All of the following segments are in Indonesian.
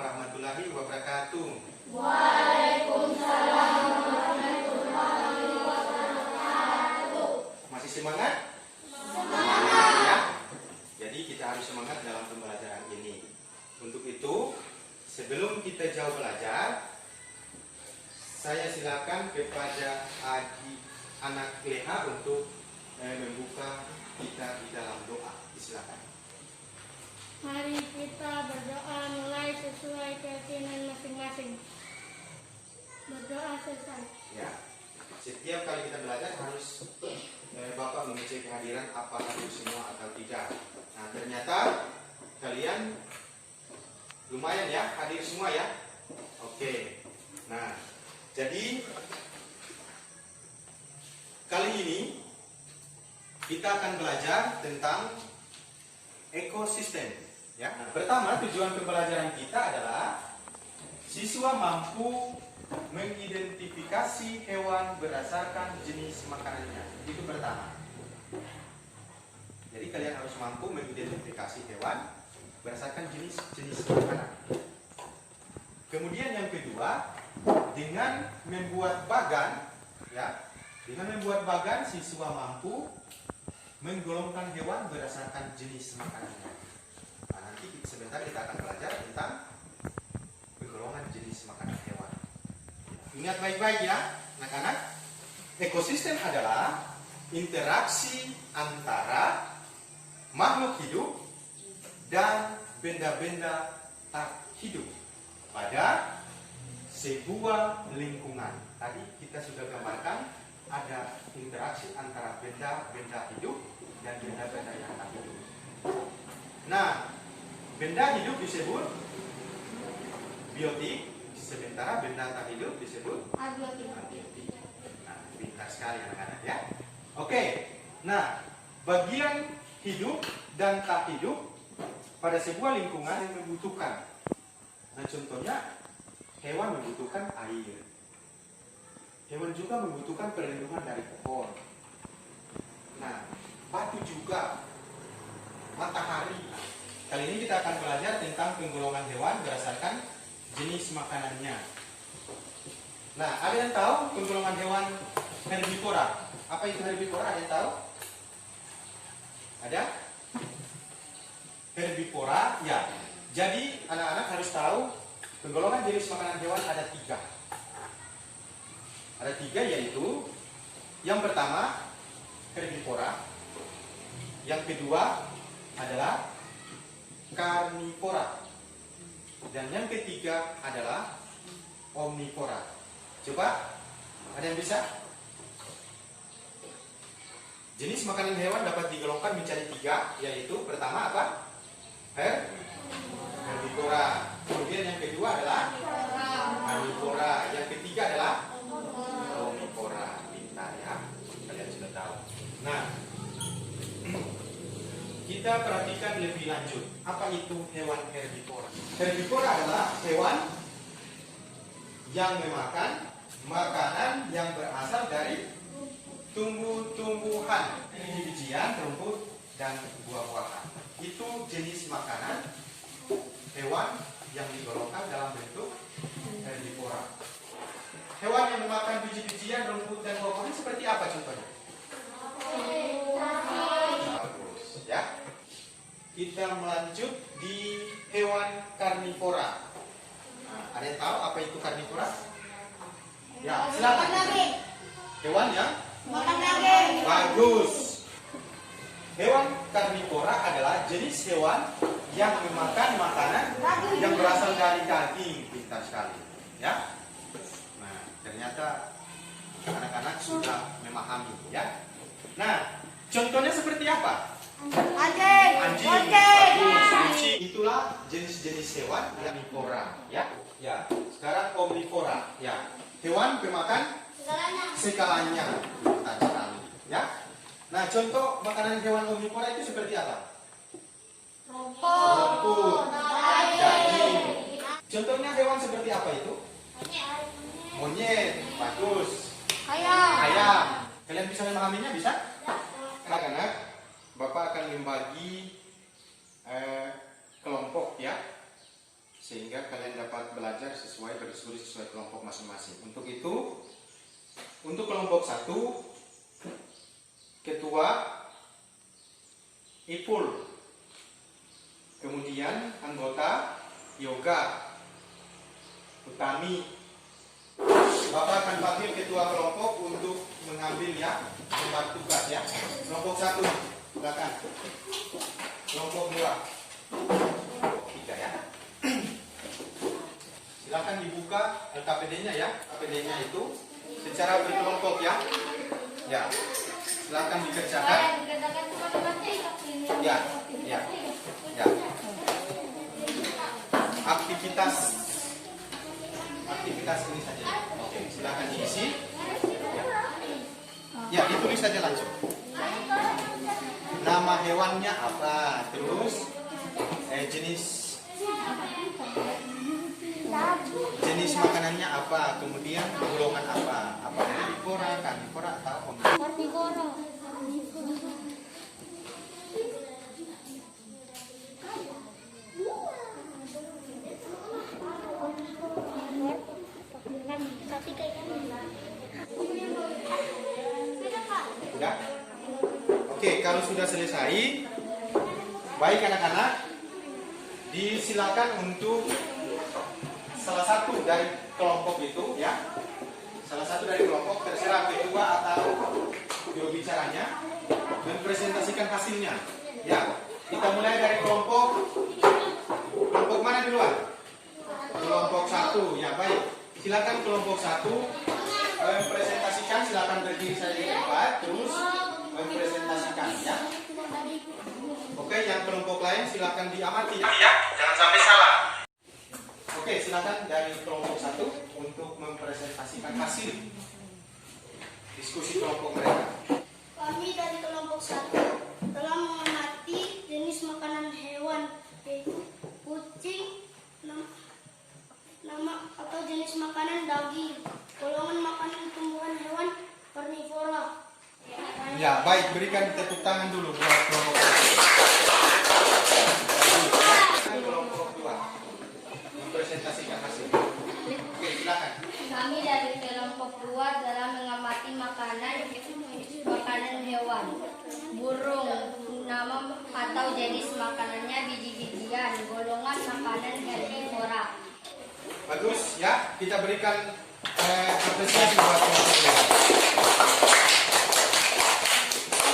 warahmatullahi wabarakatuh. Waalaikumsalam warahmatullahi wabarakatuh. Masih semangat? Semangat. Ya. Jadi kita harus semangat dalam pembelajaran ini. Untuk itu, sebelum kita jauh belajar, saya silakan kepada anak Leha untuk membuka kita di dalam doa. Silakan. Mari kita berdoa mulai sesuai keyakinan masing-masing. Berdoa selesai. Ya. Setiap kali kita belajar harus Bapak mengecek kehadiran apa hadir semua atau tidak. Nah, ternyata kalian lumayan ya, hadir semua ya. Oke. Nah, jadi kali ini kita akan belajar tentang ekosistem. Ya. Nah, pertama, tujuan pembelajaran kita adalah siswa mampu mengidentifikasi hewan berdasarkan jenis makanannya. Itu pertama. Jadi kalian harus mampu mengidentifikasi hewan berdasarkan jenis makanan. Kemudian yang kedua, dengan membuat bagan, ya, dengan membuat bagan siswa mampu menggolongkan hewan berdasarkan jenis makanannya. Nah, nanti sebentar kita akan belajar tentang penggolongan jenis makanan hewan. Ingat baik-baik ya, anak-anak. Ekosistem adalah interaksi antara makhluk hidup dan benda-benda tak hidup pada sebuah lingkungan. Tadi kita sudah gambarkan ada interaksi antara benda-benda hidup dan benda-benda yang tak hidup. Nah, benda hidup disebut biotik, sementara benda tak hidup disebut abiotik. Nah, pintar sekali anak-anak ya. Oke, nah bagian hidup dan tak hidup pada sebuah lingkungan yang membutuhkan. Nah, contohnya hewan membutuhkan air. Hewan juga membutuhkan perlindungan dari pohon. Nah, batu juga, matahari. Kali ini kita akan belajar tentang penggolongan hewan berdasarkan jenis makanannya. Nah, ada yang tahu penggolongan hewan herbivora? Apa itu herbivora? Ada yang tahu? Ada? Herbivora, ya. Jadi anak-anak harus tahu penggolongan jenis makanan hewan ada 3. Ada 3, yaitu yang pertama herbivora, yang kedua adalah karnivora, dan yang ketiga adalah omnivora. Coba, ada yang bisa? Jenis makanan hewan dapat digolongkan menjadi 3, yaitu pertama apa? Herbivora. Kemudian yang kedua adalah karnivora. Yang ketiga adalah omnivora. Pintar ya, kalian sudah tahu. Nah, kita perhatikan lebih lanjut. Apa itu hewan herbivora? Herbivora adalah hewan yang memakan makanan yang berasal dari tumbuh-tumbuhan, biji-bijian, rumput, dan buah-buahan. Itu jenis makanan hewan yang digolongkan dalam bentuk herbivora. Hewan yang memakan biji-bijian, rumput, dan buah-buahan seperti apa contohnya? Bagus ya. Kita melanjut di hewan karnivora. Nah, ada yang tahu apa itu karnivora? Ya, silakan. Hewan yang Makan daging. bagus. Hewan karnivora adalah jenis hewan yang memakan makanan yang berasal dari daging. Pintar sekali ya. Nah, ternyata anak-anak sudah memahami ya. Nah, contohnya seperti apa? Anjing. Anjing, bagus, kucing. Itulah jenis-jenis hewan karnivora ya. Ya, sekarang omnivora ya. Hewan pemakan segalanya. Pintar sekali ya. Nah, contoh makanan hewan omnivora itu seperti apa? Rumput, daging. Contohnya hewan seperti apa itu? Monyet, bagus. Ayam. Kalian bisa memahaminya, bisa? Anak-anak, Bapak akan membagi kelompok ya. sehingga kalian dapat belajar sesuai berdiskusi sesuai kelompok masing-masing. Untuk itu, untuk kelompok 1, ketua Ipul, kemudian anggota Yoga Utami. Bapak akan panggil ketua kelompok untuk mengambil ya, membantu tugas ya. Kelompok 1, silakan. Kelompok 2, kelompok 3 ya. Silakan dibuka LKPD-nya ya. LKPD-nya itu secara berkelompok ya. Ya. Silakan dikerjakan. Ya, ya, ya. Aktivitas ini saja. Oke, silakan diisi. Ya, ditulis saja langsung. Nama hewannya apa? Terus jenis makanannya apa? Kemudian golongan apa? Apa herbivora, karnivora atau omnivora? Sudah? Oke, kalau sudah selesai, baik anak-anak, disilakan untuk salah satu dari kelompok itu ya. Salah satu dari kelompok, terserah ketua atau juru bicaranya, mempresentasikan hasilnya. Ya, kita mulai dari kelompok mana duluan? Kelompok 1, ya baik. Silakan kelompok 1 mempresentasikan, silakan berdiri saja di tempat, terus mempresentasikan ya. Oke, yang kelompok lain silakan diamati ya, jangan sampai salah. Oke, silakan dari kelompok 1 untuk mempresentasikan hasil diskusi kelompok mereka. Kami dari kelompok 1 telah mengamati jenis makanan hewan, yaitu kucing, nama atau jenis makanan daging, golongan makanan tumbuhan hewan, karnivora. Ya, baik, berikan tepuk tangan dulu buat kelompok 1. Kelompok 2 mempresentasikan hasil. Oke, silakan. Kami dari kelompok 2 dalam mengamati makanan hewan, burung, nama atau jenis makanannya biji-bijian, golongan makanan herbivora. Bagus ya, kita berikan apresiasi buat kelompok 2.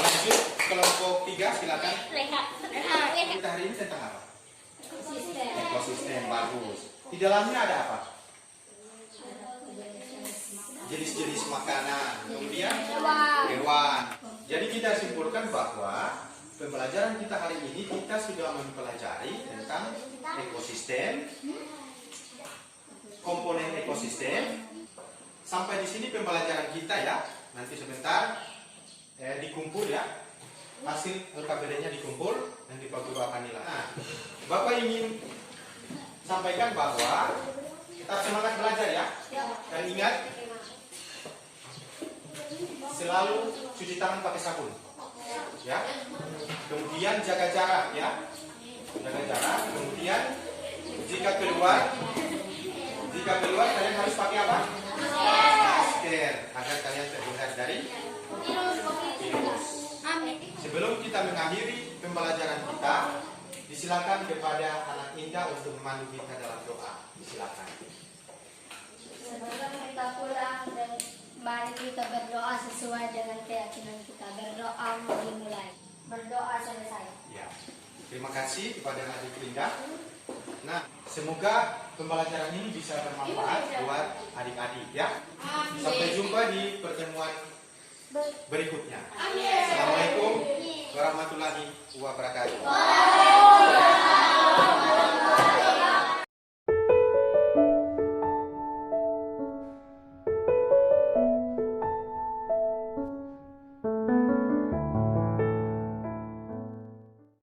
Lanjut kelompok 3, silakan. Kita hari ini tentang apa? Ekosistem, bagus. Di dalamnya ada apa? Jenis-jenis makanan, kemudian hewan. Jadi kita simpulkan bahwa pembelajaran kita hari ini kita sudah mempelajari tentang ekosistem, komponen ekosistem. Sampai di sini pembelajaran kita ya. Nanti sebentar dikumpul ya. Hasil LKPD-nya dikumpul dan Pak Guru akan nilai. Nah, Bapak ingin sampaikan bahwa kita semangat belajar ya. Dan ingat, selalu cuci tangan pakai sabun. Ya. Kemudian jaga jarak ya. Jaga jarak. Kemudian jika keluar kalian harus pakai apa? Masker agar kalian terhindar dari virus. Sebelum kita mengakhiri pembelajaran kita, disilakan kepada anak Indah untuk memandu kita dalam doa. Disilakan. Sebelum kita pulang dan mari kita berdoa sesuai dengan keyakinan kita. Berdoa dimulai. Berdoa selesai. Ya. Terima kasih kepada adik Indah. Nah, semoga pembelajaran ini bisa bermanfaat buat adik-adik ya. Sampai jumpa di pertemuan berikutnya. Assalamualaikum warahmatullahi wabarakatuh.